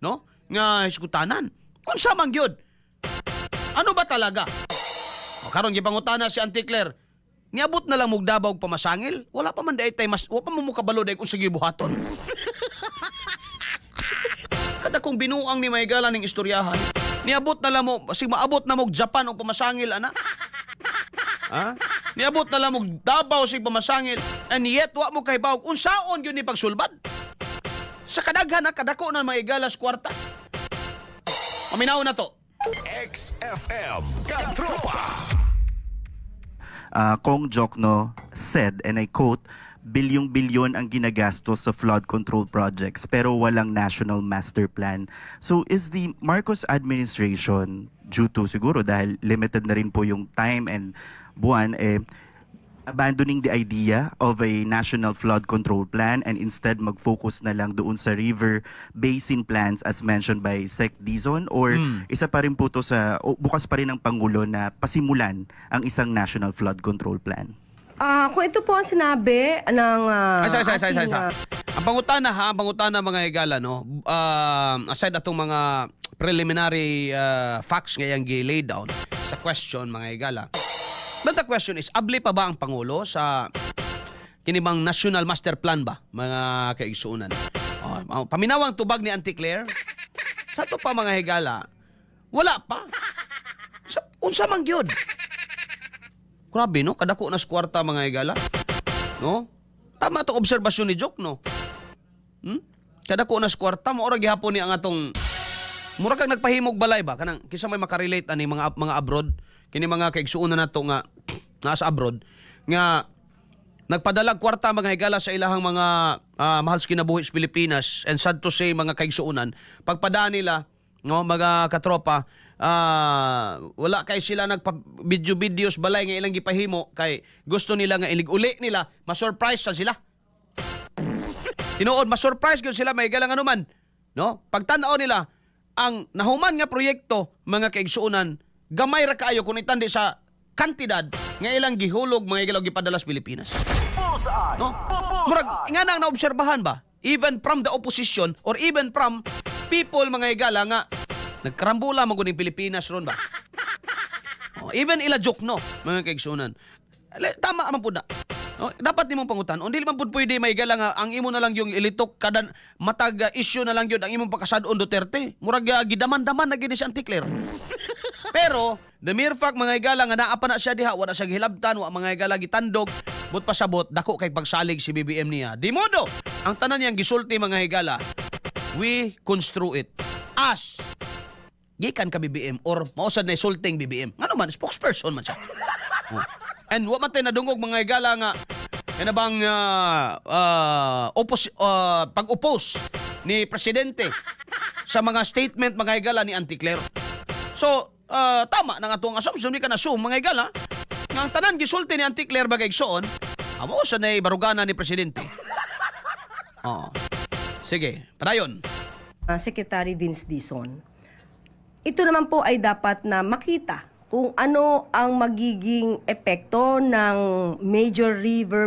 no? Nga hiskutanan. Unsa man gyud? Ano ba talaga? O karon gipangutana si Auntie Claire. Niabot na lang mog Davao og pamasangil. Wala pa man day tay mas wa pa mo kabalo day kung sige buhaton. Kada kong binuang ni Maygala ning istoryahan. Niabot na lang mo sig maabot na mog Japan og pamasangil ana. Ha? Niabot na lang mog Davao sig pamasangil and yet wa mo kahibaw unsaon gyud ni pagsulbad. Sa kadaghan na kadako na Maygala sa kwarta. Paminaw na to. XFM Katropa. Kong Jokno said, and I quote, bilyong-bilyon ang ginagastos sa flood control projects pero walang national master plan. So is the Marcos administration, due to siguro dahil limited na rin po yung time and buwan, abandoning the idea of a national flood control plan and instead mag-focus na lang doon sa river basin plans as mentioned by Sec Dizon? Or isa pa rin po to sa, bukas pa rin ng Pangulo na pasimulan ang isang national flood control plan? Kung ito po ang sinabi ng Ang pangutana mga higala, no? Aside atong mga preliminary facts ngayang gi-lay down sa question mga higala. But the question is, abli pa ba ang Pangulo sa kinibang national master plan ba, mga kaigsuunan? Paminawang tubag ni Auntie Claire, sa to pa mga higala, wala pa. Unsa man gyud? Grabe, no? Kadako na sa kwarta mga higala. No? Tama itong obserbasyon ni Jok, no? Kadako na sa kwarta, maura gihapon ni ang atong mura kang nagpahimog balay ba? Kanang, kisa may makarelate ani mga abroad, kini mga kaigsuunan nato nga nasa abroad nga nagpadalag kwarta mga higala sa ilahang mga mahal sa kinabuhi sa Pilipinas, and sad to say mga kaigsuunan pagpadaan nila, no, mga katropa, wala kay sila nagpa-video-videos balay nga ilang gipahimo kay gusto nila nga ilig-uli nila ma-surprise sa sila. Tinuod ma-surprise gyud sila may higala nga naman, no? Pagtan-aw nila ang nahuman nga proyekto mga kaigsuunan, gamay ra kaayo kung itandi sa kantidad nga ilang gihulog mga higala gipadala sa Pilipinas. No? Murag nga nang naobserbahan ba? Even from the opposition or even from people mga higala nga nagkarambula man gud Pilipinas ron ba? Even ila joke no mga kaigsuunan. Tama man pud na. No? Dapat nimong pangutan. Undi man pud pwede may higala nga ang imo na lang yung ilitok kada matag issue na lang yun ang imong pakasadon Duterte. Murag gidaman-daman na gyud si Auntie Claire. Pero the mere fact mga higala nga naa pa na siya diha, wala siya gihilabtan, wa mga higala gitandog, but pasabot dako kay pagsalig si BBM niya. Di modo ang tanan niyang gisulti mga higala, we construe it as gikan ka BBM or mausad na isulting BBM. Ngano man spokesperson man siya. And wa man tay nadungog mga higala nga ano bang pag-oppose ni presidente sa mga statement mga higala ni Auntie Claire. So, tama nang atong assumption, di ka na-assume mga higala nga ang tanan gisulti ni Auntie Claire bagay igsoon, amo sa nay barugana ni presidente. Sige, padayon. Secretary Vince Dizon. Ito naman po ay dapat na makita kung ano ang magiging epekto ng major river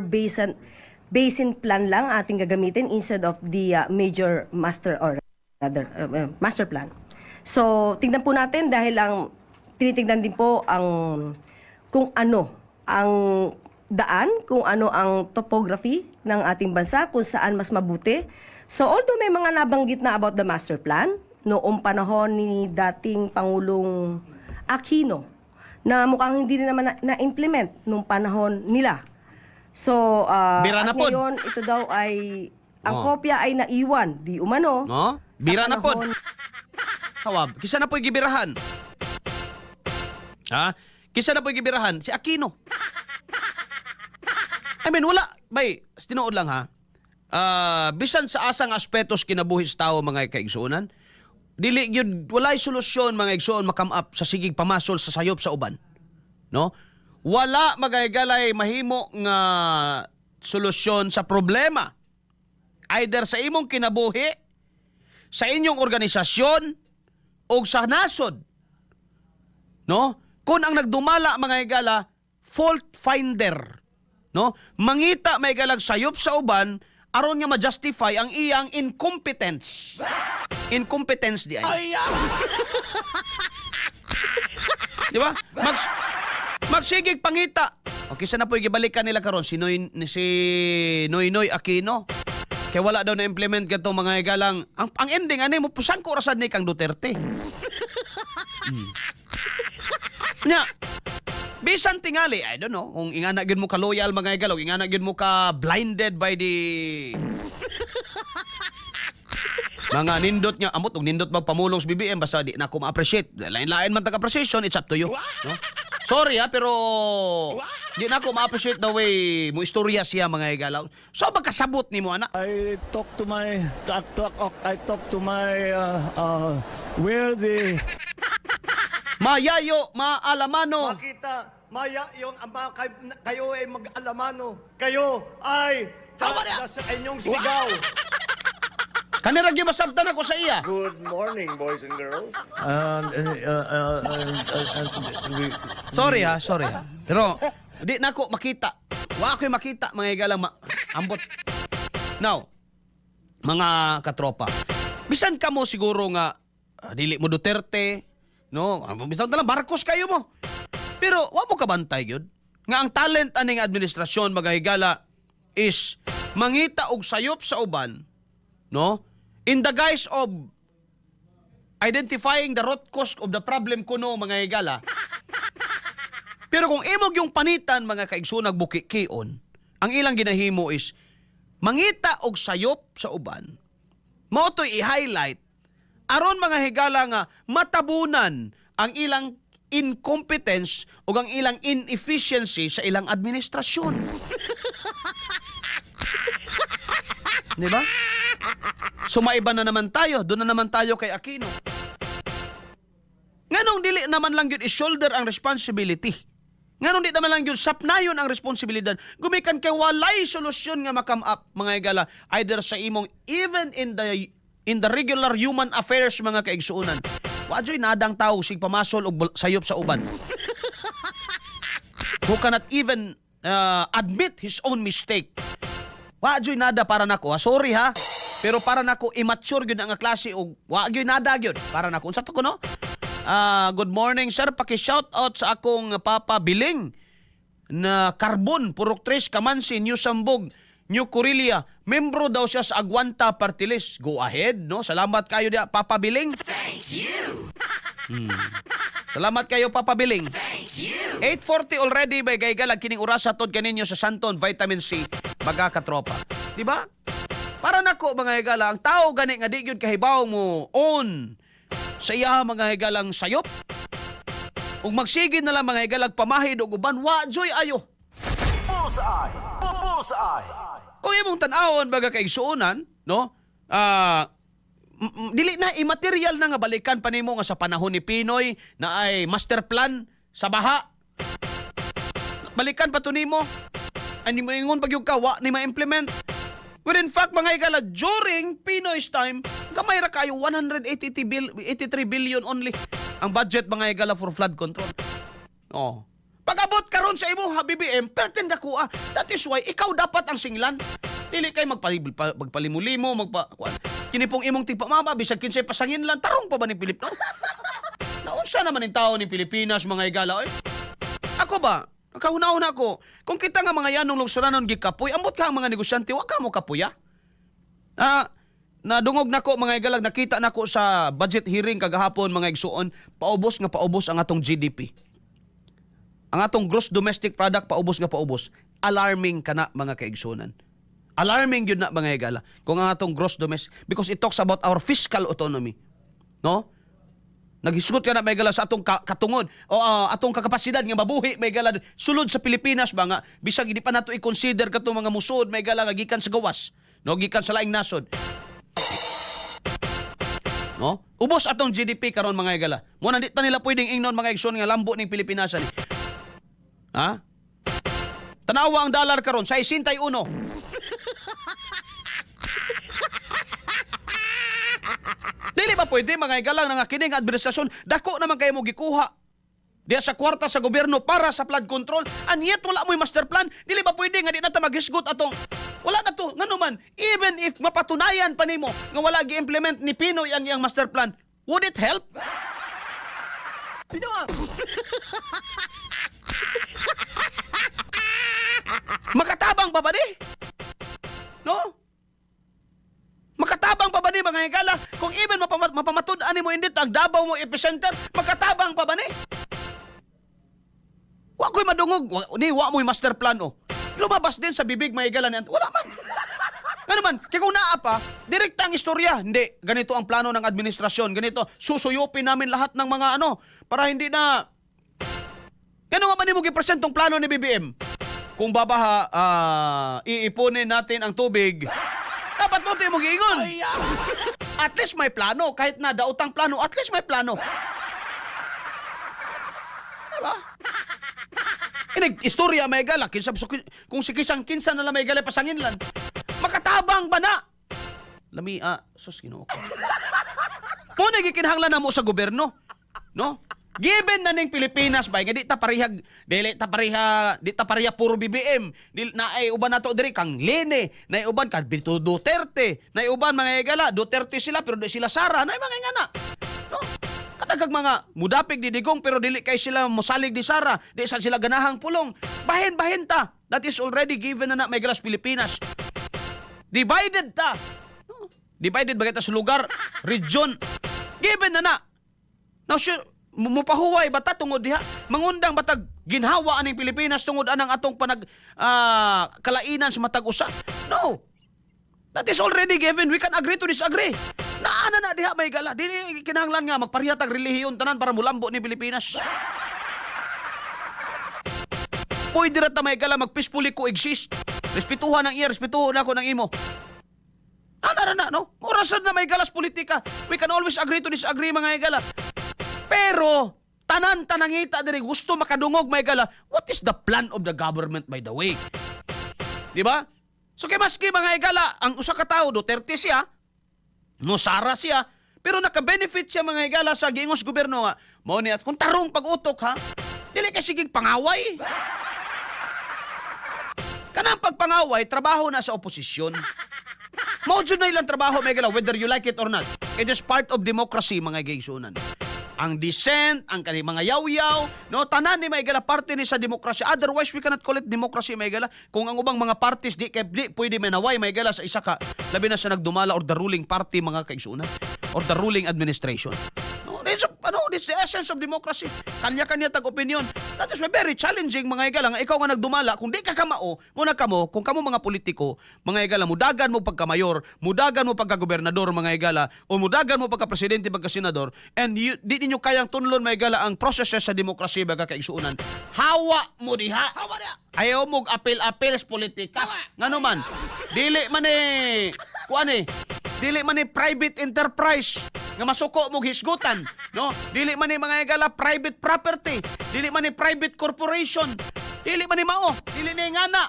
basin plan lang ating gagamitin instead of the major master or rather master plan. So, tingnan po natin dahil ang tinitingnan din po ang kung ano ang daan, kung ano ang topography ng ating bansa, kung saan mas mabuti. So, although may mga nabanggit na about the master plan, noong panahon ni dating Pangulong Aquino, na mukhang hindi rin naman na-implement nung panahon nila. So, Bira na at pod. ngayon, ito daw ay, ang kopya ay naiwan, di umano. No? Bira na pod. Hawab, kisa na po'y gibirahan. Kisa na po'y gibirahan? Si Aquino. I mean, wala. Bay, tinuod lang ha. Bisan sa asang aspetos kinabuhi sa tao mga kaigsuunan, dili yun, walay solusyon mga igsuon makam up sa sigig pamasol sa sayop sa uban. No? Wala magahigalay mahimo nga solusyon sa problema. Either sa imong kinabuhi, sa inyong organisasyon, o sa nasod. No? Kung ang nagdumala mga higala, fault finder. No? Mangita may galag sayop sa uban aron nga ma-justify ang iyang incompetence. Incompetence di ay. Di ba? Magsigig pangita. Okay, sana po gibalikan nila karon si Noynoy Aquino. Kaya wala daw na-implement gato mga igalang. Ang ending, ano mo, pusang ko orasan ni kang Duterte. Nya, bisan tingali, I don't know, kung inganagin mo ka loyal mga igalaw, inganagin mo ka blinded by the mga nindot niya, amot, kung nindot magpamulong sa BBM, basta di na ako ma-appreciate. Lain-lain man tag-appreciation, it's up to you. No? Sorry pero di na ako ma-appreciate the way mo istorya siya mga igalaw. So, magkasabot ni mo, anak. I talk to my where the Mayayo, maalamano. makita maya yung kayo ay mag-alamano. Kayo ay Tama na. sa inyong sigaw. Kanira gibasabtan ako sa iya. Good morning, boys and girls. Sorry ha. Pero di na ako makita. Wa ako'y makita mga igalang ambot. Now, mga katropa, bisan ka mo siguro nga dili mo Duterte, no? Bisan talang Marcos kayo mo. Pero wa mo kabantay gyud nga ang talent aning administrasyon mga higala is mangita og sayop sa uban, no? In the guise of identifying the root cause of the problem kuno mga higala. Pero kung imog yung panitan mga kaigsunag bukikion, ang ilang ginahimo is mangita og sayop sa uban. Mao to'y i-highlight aron mga higala nga matabunan ang ilang incompetence o ang ilang inefficiency sa ilang administrasyon. Di ba? Sumaiba na naman tayo. Doon na naman tayo kay Aquino. Nganong dili naman lang yun i-shoulder ang responsibility. Nganong di naman lang yun sapnayon ang responsibilidad. Gumikan kay walay solusyon nga makam up mga higala either sa imong even in the regular human affairs mga kaigsuunan. Wadyo'y nadang tao sig pamasol og sayop sa uban. Who cannot even admit his own mistake. Wadyo'y nada para nako. Sorry ha. Pero para nako immature gyud ang klase og wadyo'y nada gyud para nako. Unsa to ko no? Good morning sir, paki-shout out sa akong Papa Biling na Carbon, Purok 3, Kamansi, New Sambog, New Corelia. Membro daw siya sa Aguanta Party List. Go ahead, no? Salamat kayo dia, Papa Biling. Thank you. Salamat kayo, Papa Biling. Thank you. 8:40 already by gaygalag kining oras atod kaninyo sa Santon Vitamin C magakatropa. Di ba? Para nako mga higala, ang tao gani nga di gyud kahibaw mo on sa iya mga higalang sayop. Ug magsigid na lang mga higalag pamahid og uban wa joy ayo. Bullseye! Bullseye! Kung imong tan-awon baga kaigsuonan, no? Dili na immaterial na nga balikan pa nimo nga sa panahon ni Pinoy na ay master plan sa baha. Balikan pa to nimo. Ani mo ingon pag yung kawa ni ma-implement. But in fact, mga higala, during Pinoy's time, gamay ra kayo 83 billion only ang budget mga higala for flood control. Oh. Pag-abot karon sa imo ha BBM, perten dako ah. That is why ikaw dapat ang singlan. Dili kay magpalimulimo, kini pong imong tipa mama bisag kinsay pasangin lang tarong pa ba ni Pilipino? Naunsa naman ang tao ni Pilipinas mga higala oy? Ako ba? Nakahuna-una ko. Kung kita nga mga yanong lungsuranon gikapoy, ambot ka ang mga negosyante, wag ka mo kapuya. Nadungog nako mga igalag, nakita nako sa budget hearing kagahapon mga igsuon, paubos ang atong GDP. Ang atong gross domestic product paubos. Alarming kana mga kaigsunan. Alarming yun na mga igala. Kung ang atong gross domestic, because it talks about our fiscal autonomy. No? Naghisgot ka na may gala sa atong katungod o atong kakapasidad nga mabuhi may gala sulod sa Pilipinas ba nga bisag hindi pa nato i-consider katong mga musud may gala nga gikan sa gawas no gikan sa laing nasod no ubos atong GDP karon mga gala mo na di ta nila pwedeng ingnon mga igsoon nga lambo ning Pilipinas ni ha tanawa ang dollar karon 61 Dili ba pwede mga igalang nga kining administrasyon dako naman kayo mo gikuha diya sa kwarta sa gobyerno para sa flood control and yet wala mo'y master plan. Dili ba pwede nga di na ta maghisgot atong Wala na to. Ngano man, even if mapatunayan pa nimo nga wala gi-implement ni Pinoy ang iyang master plan, would it help? Makatabang pa ba ni? No? Makatabang pa ba ni mga higala? Kung even mapamatud-an mo indit ang Davao mo epicenter, makatabang pa ba ni? Wa ko'y madungog. Wa mo'y master plan o. Lumabas din sa bibig mga higala niyan. Wala man. Ano man, kaya kung naa pa, direkta ang istorya. Hindi, ganito ang plano ng administrasyon. Ganito, susuyupin namin lahat ng mga para hindi na... Gano'n nga man mo gipresent tong plano ni BBM? Kung babaha, iipunin natin ang tubig, dapat mo tayo mag-iingon. At least may plano. Kahit na daotang plano, at least may plano. Diba? Istorya may gala. Kung si kisang-kinsa na lang may gala, pasangin lang. Makatabang ba na? Sus, ginoo ko. Kung nagikinahanglan na mo sa gobyerno, no? Given na ning Pilipinas ba nga di ta pariha puro BBM. Na ay uban nato diri kang Lene, na uban kan Bito Duterte, na uban mga higala Duterte sila pero di sila Sara, na mga ngana. No? Katagag mga mudapig di digong pero dili kay sila mosalig di Sara, di sa sila ganahang pulong. Bahin ta. That is already given na may galas Pilipinas. Divided ta. No? Divided ba kita sa lugar, region. Given na. Now sure, mupahuway bata tungod diha mangundang batag ginhawa aning Pilipinas tungod anang atong kalainan sa matag usa. No, that is already given. We can agree to disagree. Naana na diha may gala, dili kinahanglan nga magparihitag relihiyon tanan para mulambo ni Pilipinas. Pwede ra ta may gala mag-peacefully coexist. Respetuhan ang iya, respetuhan ako ng imo. Ana na no, orasan na may galas politika. We can always agree to disagree mga higala. Pero, tanangita diri gusto makadungog may gala. What is the plan of the government by the way? Di ba? So kay maski mga higala, ang usa ka tawo Duterte siya, no Sara siya, pero naka-benefit siya mga higala sa giingos gobyerno nga. Mao ni at kung tarong pag-utok ha, dili kay sigig pangaway. Kanang pagpangaway, trabaho na sa oposisyon. Mao jud na ilang trabaho mga higala, whether you like it or not. It is part of democracy mga higaysunan. Ang dissent, ang kani mga yaw-yaw, no, tanan ni may gala parte ni sa demokrasya. Otherwise, we cannot call it democracy may gala. Kung ang ubang mga parties di pwede manaway may gala sa isa ka, labi na sa nagdumala or the ruling party mga kaigsunan or the ruling administration. No, it's the essence of democracy. Kanya-kanya tag opinion. That is very challenging mga higala. Ikaw nga nagdumala, kung di ka kamao, muna kamo, kung kamo mga politiko, mga higala, mudagan mo pagka-mayor, mudagan mo pagka-gobernador mga higala, o mudagan mo pagka-presidente, pagka-senador, and di ninyo kayang tunlon mga higala ang processes sa demokrasya baga kaigsuunan. Hawa mo diha. Hawa diha. Ayaw mo apel-apel sa politika. Ngano man, dili man dili man private enterprise nga masuko mo hisgutan, no? Dili man mga higala private property, dili man private corporation, dili man mao, dili ni ngana.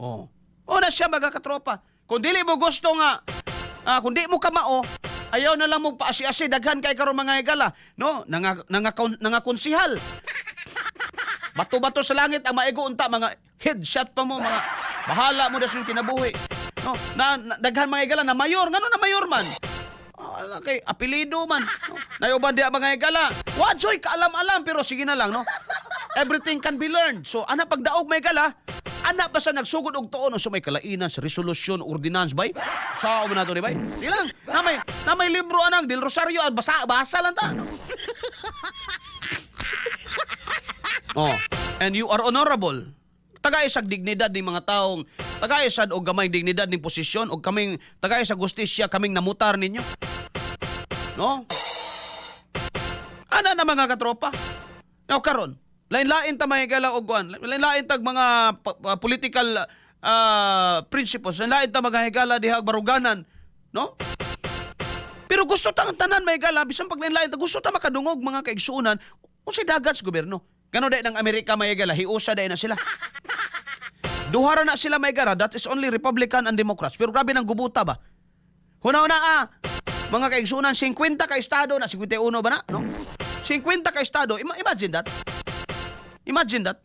Oh. O na siya mga katropa. Kung dili mo gusto nga kung di mo kamao, ayaw na lang mo paasi-asi daghan kay karon mga higala, no? Nangakonsihal. Bato-bato sa langit ang maigo unta mga headshot pa mo mga bahala mo das yung kinabuhi. No, daghan mga higala na mayor, ngano na mayor man? Kay apelido man. No? Nayuban diha mga higala. Wa joy kaalam-alam pero sige na lang no. Everything can be learned. So ana pagdaog mga higala, ana pa sa nagsugod og tuon sa may kalainan sa resolution ordinance bay. Sao man nato ni bay? Di lang. Na may libro anang Del Rosario basa lang ta. No? Oh, and you are honorable. Tagay sa dignidad ng mga taong, tagay sa og gamay dignidad ng posisyon, og kaming tagay sa justisya kaming namutar ninyo. No? Ana na mga katropa. Now karon, lain-lain ta mga higala og kuan, lain-lain tag mga political principles, lain-lain ta mga higala diha baruganan, no? Pero gusto ta ang tanan mga higala bisan pag lain-lain ta gusto ta makadungog mga kaigsuonan unsay dagat sa gobyerno. Gano day ng Amerika may higala, hiusa day na sila. Duhara na sila may gara, that is only Republican and Democrats. Pero grabe ng gubuta ba? Huna-una mga kaigsunan, 50 ka estado na, 51 ba na? No? 50 ka estado, imagine that. Imagine that.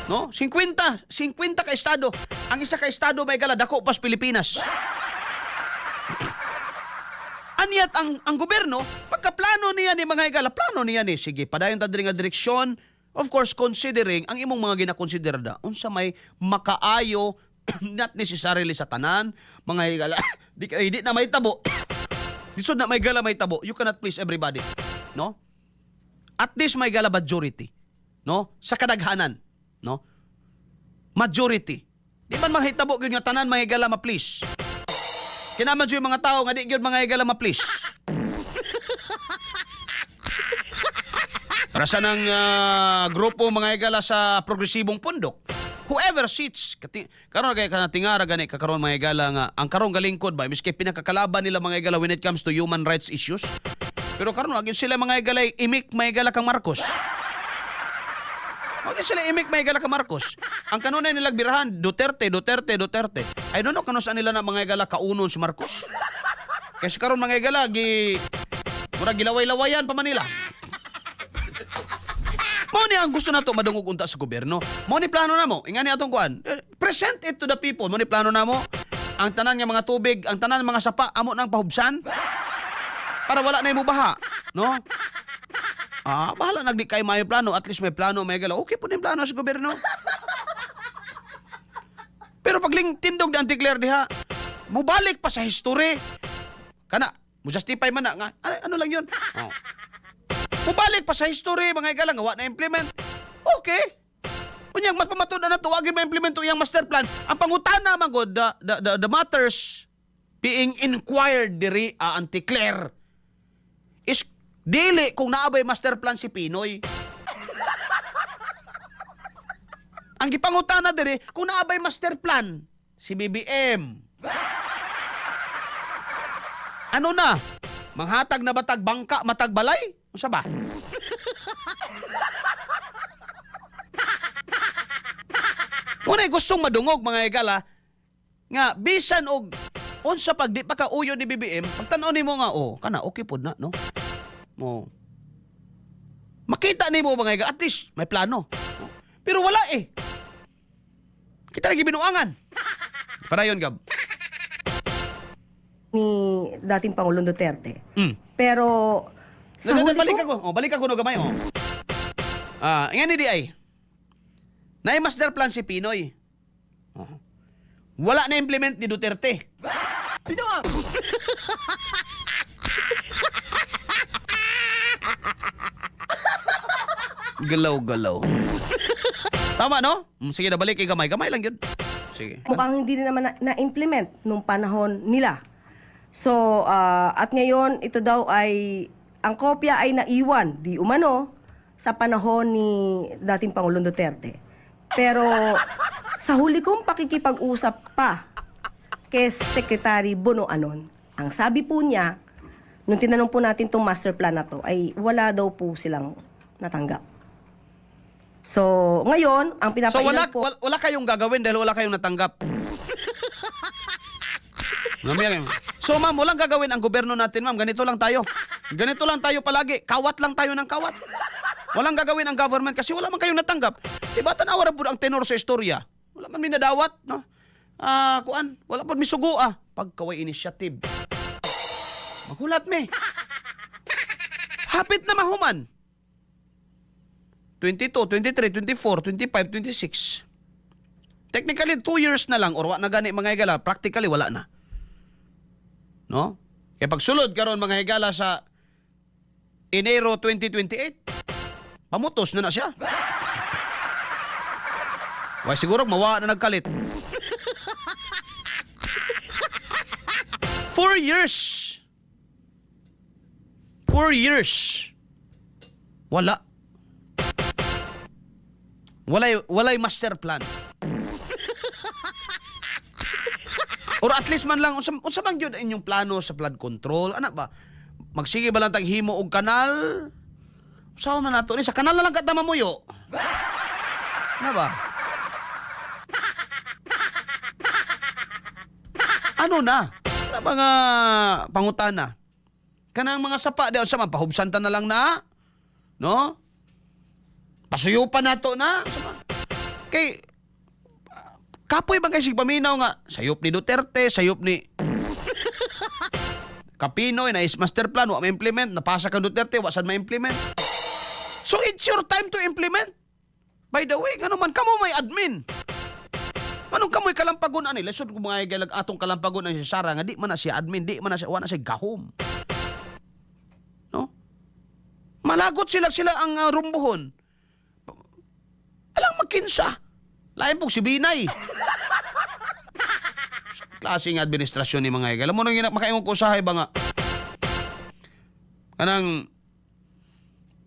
No? 50 ka estado. Ang isa ka estado may gala dako pas Pilipinas. Anyat ang gobyerno, pagkaplano niya ni mga higala, plano niya ni sige, padayon ta diri nga direksyon, of course considering ang imong mga ginakonsiderada unsa may makaayo not necessarily sa tanan, mga higala, di na may tabo. Lisod na may gala may tabo, you cannot please everybody, no? At least may gala majority, no? Sa kadaghanan, no? Majority. Di man mahitabo gyud nga tanan may gala ma-please. Kinaman yung mga tao nga di gyud mga higala ma-please. Para sa nang grupo mga higala sa progresibong pundok, whoever sits karon kay kanatingara gani kakaron mga higala nga ang karong galingkod ba miski pinakakalaban nila mga higala when it comes to human rights issues. Pero karon agin sila mga higala imik mga higala kang Marcos. Wag sila imik may gala ka Marcos. Ang kanunay nilang birahan, Duterte. I don't know kano saan nila na mga gala kaunon si Marcos. Kasi karon mga gala mura gilaway-lawayan pa Manila. Mao ni ang gusto nato madungog unta sa gobyerno. Mao ni plano namo. Ingani atong kuan. Present it to the people. Mao ni plano namo. Ang tanan nga mga tubig, ang tanan mga sapa amo nang pahubsan para wala na imo baha, no? Bahala nagdi kay may plano, at least may plano, may gala. Okay po din plano sa gobyerno. Pero pagling tindog na anti-Claire diha, mubalik pa sa history. Kana, mo justify man na nga, ano lang yun? Oh. Mubalik pa sa history, mga igala, nga na implement. Okay. Unyang matpamatod na tuwagin ma-implement iyang master plan. Ang pangutana man god, the matters being inquired diri anti-Claire is dili kung naabay master plan si Pinoy. Ang gipangutana diri kung naabay master plan si BBM. Ano na? Manghatag na batag bangka matag balay? Unsa ba? Unay gustong madungog mga higala nga bisan og unsa pag di pa ka uyo ni BBM, pagtan-aw nimo nga kana okay pod na no. Mo. Makita nimo mga higala at least may plano. Pero wala eh. Kita lagi binuangan. Para yon gab. Ni dating Pangulong Duterte. Mm. Pero sa huli balik ko, ako. Balik ako no gamay ingani di ay. Naay master plan si Pinoy. Wala na implement ni Duterte. Galaw-galaw. Tama no? Sige na balik kay gamay. Gamay lang yun. Sige. mukhang hindi rin naman na-implement nung panahon nila. So, at ngayon, ito daw ay, ang kopya ay naiwan, di umano, sa panahon ni dating Pangulong Duterte. Pero, sa huli kong pakikipag-usap pa kay Secretary Bono Anon, ang sabi po niya, nung tinanong po natin tong master plan na to, ay wala daw po silang natanggap. So, ngayon, ang So pinapailan po... wala kayong gagawin dahil wala kayong natanggap. So ma'am, walang gagawin ang gobyerno natin, ma'am. Ganito lang tayo. Ganito lang tayo palagi. Kawat lang tayo ng kawat. Walang gagawin ang government kasi wala man kayong natanggap. Diba, tanawa po ang tenor sa istorya. Wala man minadawat, no? Wala pa misugo, pagkaway initiative. Maghulat me. Hapit na mahuman. 22, 23, 24, 25, 26. Technically, 2 years na lang or wala na gani mga higala. Practically, wala na. No? Kaya pagsulod karon mga higala sa Enero 2028, pamutos na siya. Why, siguro mawa na nagkalit. 4 years. 4 years. Wala. Walay master plan. Or at least man lang unsa bang gyud inyong plano sa flood control? Ana ba? Magsige ba lang tag himo og kanal? Usaw man nato ni sa kanal na lang kat mamuyo. Ana ba? Ano na? Ano mga pangutana? Kanang mga sapa di unsa man pahubsanta na lang na? No? Pasuyupan nato na. Kay kapoy bang kasi paminaw nga sayop ni Duterte, sayop ni Kapinoy na is master plan wa ma-implement, napasa kang Duterte wa sad ma-implement. So it's your time to implement. By the way, ano man kamo may admin. Anong kamoy kalampagon ani? Lesson ko mga igalag atong kalampagon ang si Sara nga di man na siya admin, di man na siya wa na siya gahom. No? Malagot sila ang rumbuhon. Alang magkinsa. Lain pong si Binay. Klaseng administrasyon ni mga igalag. Alam mo nang makaingon ko usahay ba nga? Kanang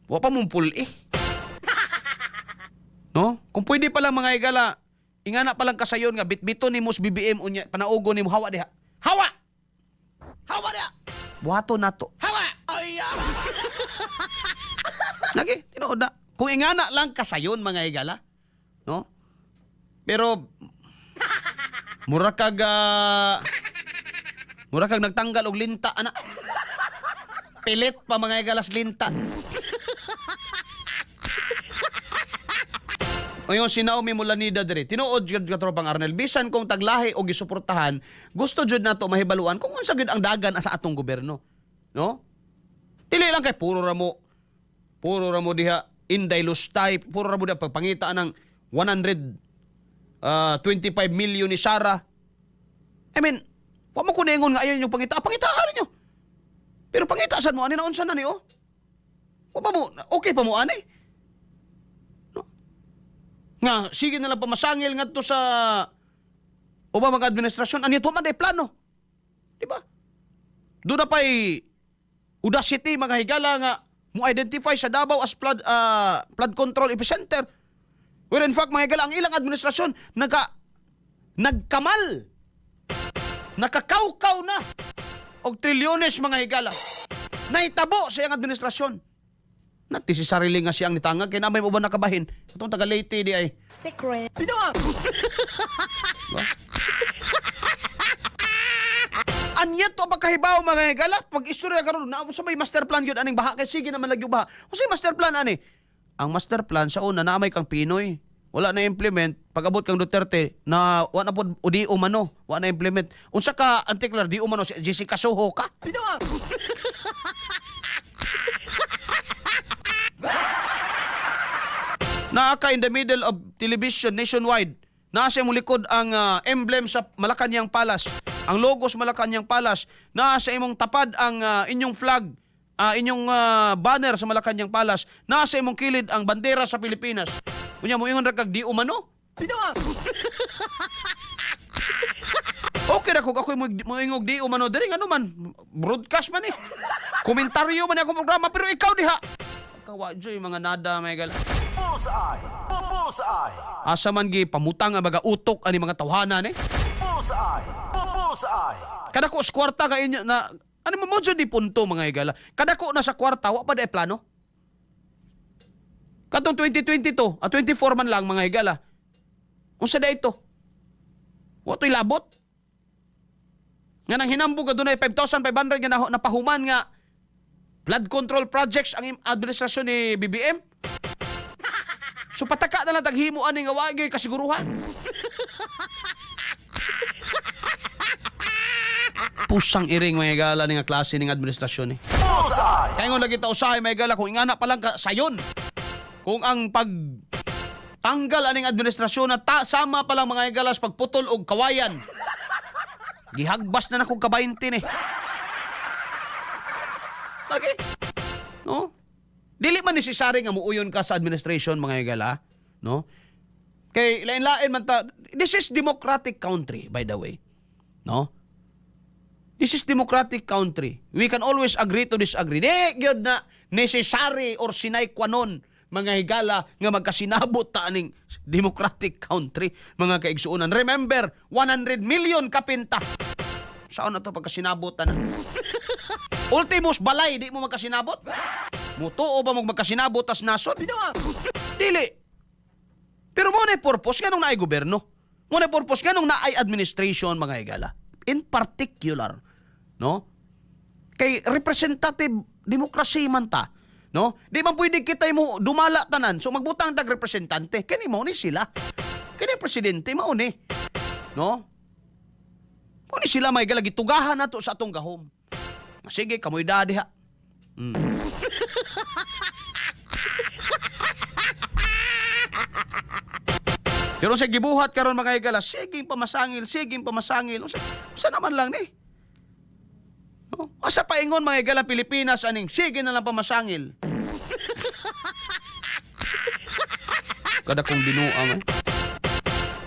wa pa mong puli. No? Kung pwede pa lang mga igala, ingana pa lang kasayon nga bitbito ni Mos BBM unya panaugo ni mo hawa diha. Hawa. Hawa diha. Buhato nato. Hawa. Ay. Lagi tinuod na. Kung ingana lang kasayon mga igala, no? Pero mura kag nagtanggal og linta ana. Pilit pa mga igalas linta. Ngayon, si Naomi Mulanida diri. Tinuod jud katropang Arnel. Bisan kung taglahi o gisuportahan, gusto jud nato mahibaluan kung unsa gid ang dagan sa atong gobyerno. No? Dili lang kay puro ra mo diha inday lustay, puro ra mo diha pagpangita ng 125 million ni Sara. I mean, wa mo kuningon nga ayon yung pangita. Pangitaan niyo. Pero pangita sad mo ani na unsa na ni oh? Wa pa mo okay pa mo ani? Nga, sige na lang pamasangil nga to sa Obama administrasyon. Ano ito man day plano? Diba? Doon na pa'y audacity, mga higala nga mo identify sa Davao as flood control epicenter. Well, in fact, mga higala, ang ilang administrasyon nagkamal. Nakakaukaw na. Og trilyones, mga higala. Naitabo sa iyang administrasyon. Nati si sarili nga siyang nitangag kaya namay mo ba nakabahin? Itong taga Leyte di ay. Secret. Diba? Anyat to pagkahibaw mga higala. Pag istorya karon na sa may master plan yun aning baha kay sige naman lagyo baha. Kasi master plan ani. Ang master plan sa una na may kang Pinoy. Wala na implement pag-abot kang Duterte na wa na pod udi umano, wa na implement. Unsa ka antiklar di umano si Jessica Soho ka? Diba? Naaka in the middle of television nationwide. Nasa imong likod ang emblem sa Malacañang Palace. Ang logo sa Malacañang Palace. Nasa imong tapad ang inyong flag, inyong banner sa Malacañang Palace. Nasa imong kilid ang bandera sa Pilipinas. Unya mo ingon ra kag di umano? Diba? Okay na kung ako mo ingog di umano diri ano man broadcast man eh. Komentaryo man akong programa pero ikaw diha. Kawa joy mga nada may gal. Bullseye. Bullseye. Asa man gi pamutang nga baga utok ani mga tawhanan eh. Bullseye. Bullseye. Kada ko sa kwarta ka inyo na ano mo jud di punto mga igala. Kada ko na sa kwarta wa pa day plano. Katong 2022 at 24 man lang mga igala. Unsa da ito? Wa to'y labot. Nga nang hinambog adunay 5,500 nga napahuman nga flood control projects ang administrasyon ni BBM. So pataka na lang taghimo ani nga wa gyud kasiguruhan. Pusang iring mga igala ni nga klase ning administrasyon eh. Bullseye. Kaya nga lagi ta usahay mga igala kung ingana pa lang ka sayon. Kung ang pag tanggal aning administrasyon na sama pa lang mga igalas pagputol og kawayan. Gihagbas na nakong kabaintin eh. Okay? No? Dili man necessary nga muuyon ka sa administration mga igala, no? Kay lain-lain man ta, this is democratic country by the way. No? This is democratic country. We can always agree to disagree. Di gyud na necessary or sinay qua non mga higala nga magkasinabot ta aning democratic country mga kaigsuonan. Remember, 100 million kapinta. Saan na to pagkasinabot na? Ultimos balay di mo magkasinabot? Mutuo ba mo magkasinabot as nasod? Dili. Pero mo na purpose kanong naay gobyerno. Mo na purpose kanong naay administration mga higala. In particular, no? Kay representative democracy man ta. No? Di man pwede kita mo dumala tanan. So magbutang tag representante. Kani mo ni sila. Kini presidente mauni. No? Kung sila may galagi tugahan nato sa atong gahom. Sige, kamoy dadi ha. Pero sa gibuhat karon mga higala, siging pamasangil. Sa naman lang ni. No? Asa paingon mga higala Pilipinas aning, sige na lang pamasangil. Kada kong binuang.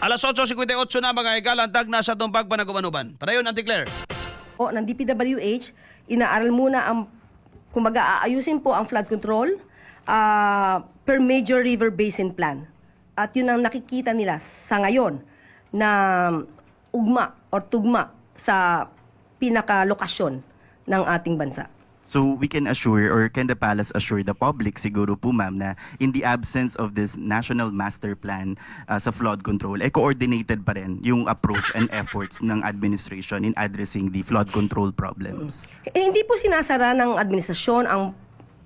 Alas 8:58 na mga higala, antag na sa itong pagpanagubanuban. Padayon, Auntie Claire. O ng DPWH, inaaral muna ang, kumbaga, aayusin po ang flood control per major river basin plan. At yun ang nakikita nila sa ngayon na tugma sa pinakalokasyon ng ating bansa. So we can assure, or can the palace assure the public siguro po ma'am, na in the absence of this national master plan sa flood control, coordinated pa rin yung approach and efforts ng administration in addressing the flood control problems? Hindi po sinasara ng administrasyon ang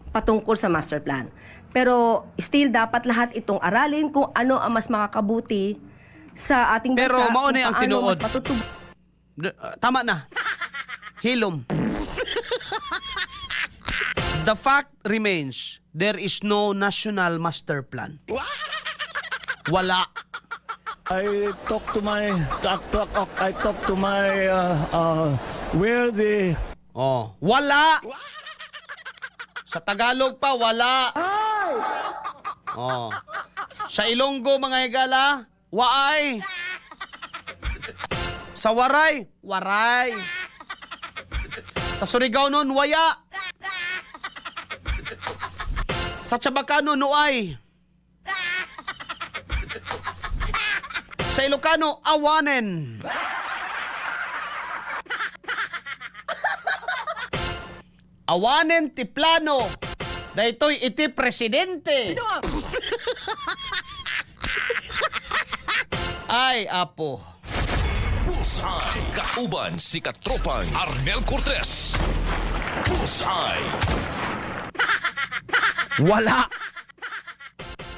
patungkol sa master plan. Pero still dapat lahat itong aralin kung ano ang mas makakabuti sa ating bansa. Pero mauna ang tinuod. Matutug- Tama na. Hilom. The fact remains, there is no national master plan. Wala. I talk to my where the Wala. Sa Tagalog pa, wala. Sa Ilonggo, mga higala, waay. Sa Waray, waray. Sa Surigao nun, waya. Sa Chabacano, nuay. Sa Ilocano, awanen. Awanen ti plano. Daytoy iti presidente. Ay, apo. Bullseye. Kauban si Katropang Arnel Cortez. Bullseye. Wala.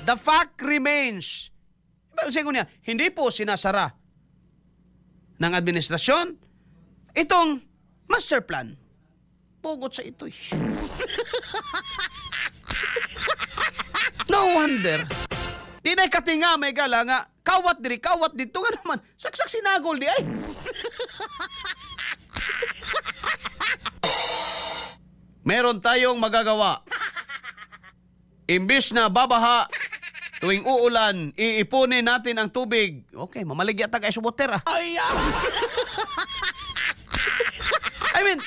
The fact remains. Sabi niya, hindi po sinasara ng administrasyon itong master plan. Pugot sa ito. No wonder. Di na katinga may gala nga, kawat diri, kawat dito nga naman. Saksak sinagol di ay. Meron tayong magagawa. Imbis na babaha, tuwing uulan, iipunin natin ang tubig. Okay, mamaligya tayo sa water ah. I mean,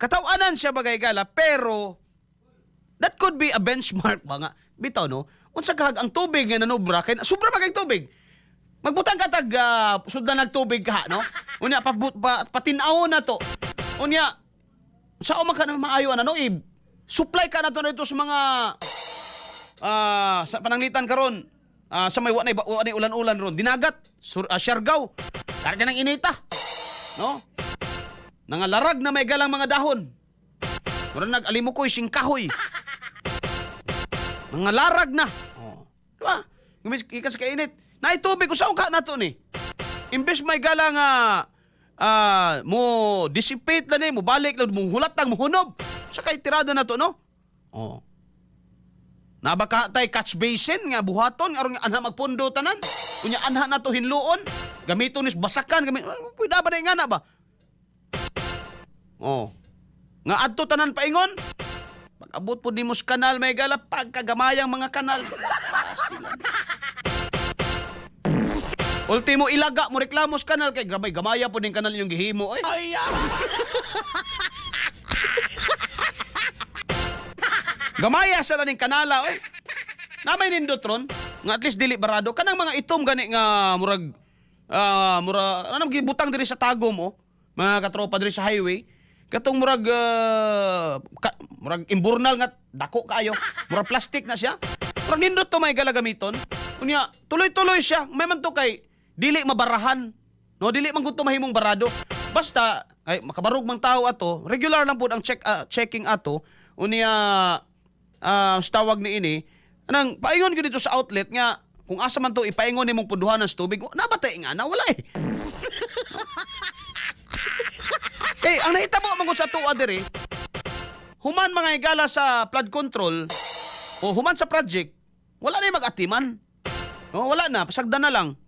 katawanan siya bagay gala, pero that could be a benchmark ba nga. Bitaw no, unsa kahag ang tubig nga nanubra, kay sobra ba kay tubig? Magbutang ka tag sudan nagtubig ka, no? Unya patinaw na to. Unya sa man ka na maayo ano, supply ka na to dito sa mga sa pananglitan karon. Sa may wa na ulan-ulan ron, dinagat, Siargao. Kaya ka ng inita. No? Nangalarag na may galang mga dahon. Mura nag-alimukoy, singkahoy. Nangalarag na. Oh. Diba? Ikas ka init. Naitubig ko sa uka na to ni. Imbes may galang mo dissipate lang mo balik lang, mo hulatang, mo hunob. Sa kay tirada na to, no? Oh. Nabaka tay catch basin nga buhaton aron nga anha magpundo tanan. Unya anha na to hinluon. Gamiton is basakan, pwede ba na nga na ba? Oh. Nga adto tanan paingon. Pag-abot po di mo sa kanal, may gala, pagkagamayang mga kanal. Ultimo ilaga mo reklamo sa kanal, kay gamay-gamaya po din kanal yung gihimo. Ay! Gamaya sa taning kanala, oy. Namay nindotron, nga at least dili barado. Kanang mga itom gani nga murag, anong gibutang diri sa tagom, oh. Mga katropa diri sa highway. Katong murag imburnal nga dako kaayo. Murag plastic na siya. Murag nindot to may galagamiton. Unya, tuloy-tuloy siya. May man to kay dili mabarahan. No, dili man gud to mahimong barado. Basta ay makabarog mang tao ato, regular lang pud ang checking ato. Unya sa tawag ni ini, anang paingon gyud dito sa outlet nga Kung asa man to ipaingon nimong punduhanan sa tubig, nabatay nga na wala eh. Ang nahitabo mangod sa tuwa diri, human mga higala sa flood control o human sa project, wala na yung mag-atiman. Wala na, pasagda na lang.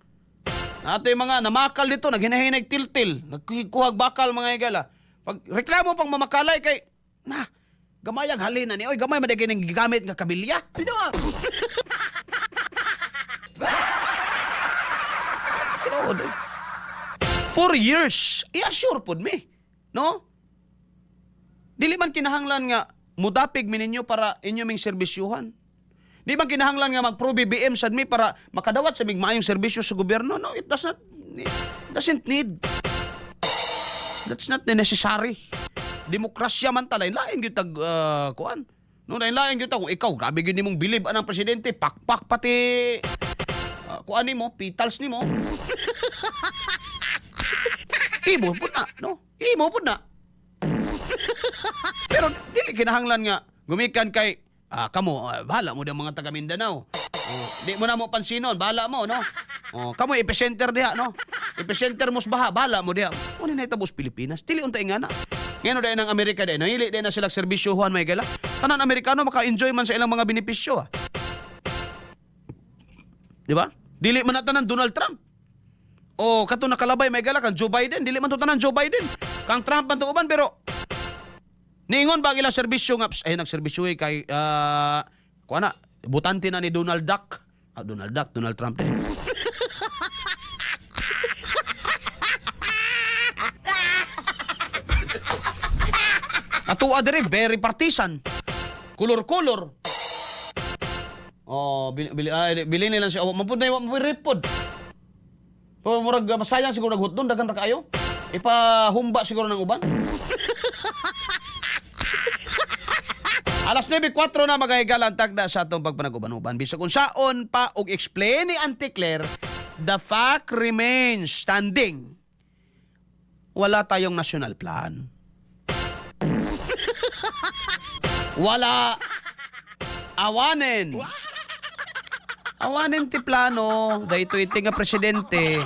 Ato yung mga namakal dito, naghinahinag tiltil, nagkuhag bakal mga higala. Pag reklamo pang mamakalay kay, gamayag halina ni, oy, gamay madigay ng gigamit nga kabilya. 4 years, i-assure pod me. No? Dili man kinahanglan nga mudapig mi ninyo para inyo ming serbisyuhan. Di man kinahanglan nga mag-pro BBM sad mi para makadawat sa mig maayong serbisyo sa gobyerno. No, it doesn't need. That's not necessary. Demokrasya man talay lain gyud tag kuan. No, lain gyud tag kung ikaw grabe gyud nimong bilib anang presidente, pakpak pati kuan nimo, petals nimo. Imo po na, no? Imo po na. Pero dili kinahanglan nga gumikan kay bahala mo ang mga taga Mindanao. Di mo na mo pansinon, bahala mo, no? Kamo epicenter diha, no? Epicenter Musbaha, bahala mo diha. Ano na itabos Pilipinas? Dili unta nga na. Ngayon dahil ng Amerika dahil, hili dahil na silang serbisyohan may gala. Tanan Amerikano maka-enjoy man sa ilang mga benepisyo. Di ba? Dili man na tanan Donald Trump. O kato nakalabay may gala kang Joe Biden, dili man to tanan Joe Biden. Kang Trump man to uban pero niingon ba ang ilang serbisyo nga nagserbisyo kay kuana butante na ni Donald Duck. Donald Trump din. Atuwa diri very partisan. Color. Bili nila siya. Mapud na mapiripod. Murag masayang siguro naghutdon dagan ra kaayo. Ipahumba siguro ng uban. Alas 9:04 na magahigalan tagda sa atong pagpanag-uban-uban. Bisag kung saon pa og explain ni Auntie Claire, the fact remains standing. Wala tayong national plan. Wala. Awanin ti plano, dahito iti nga presidente.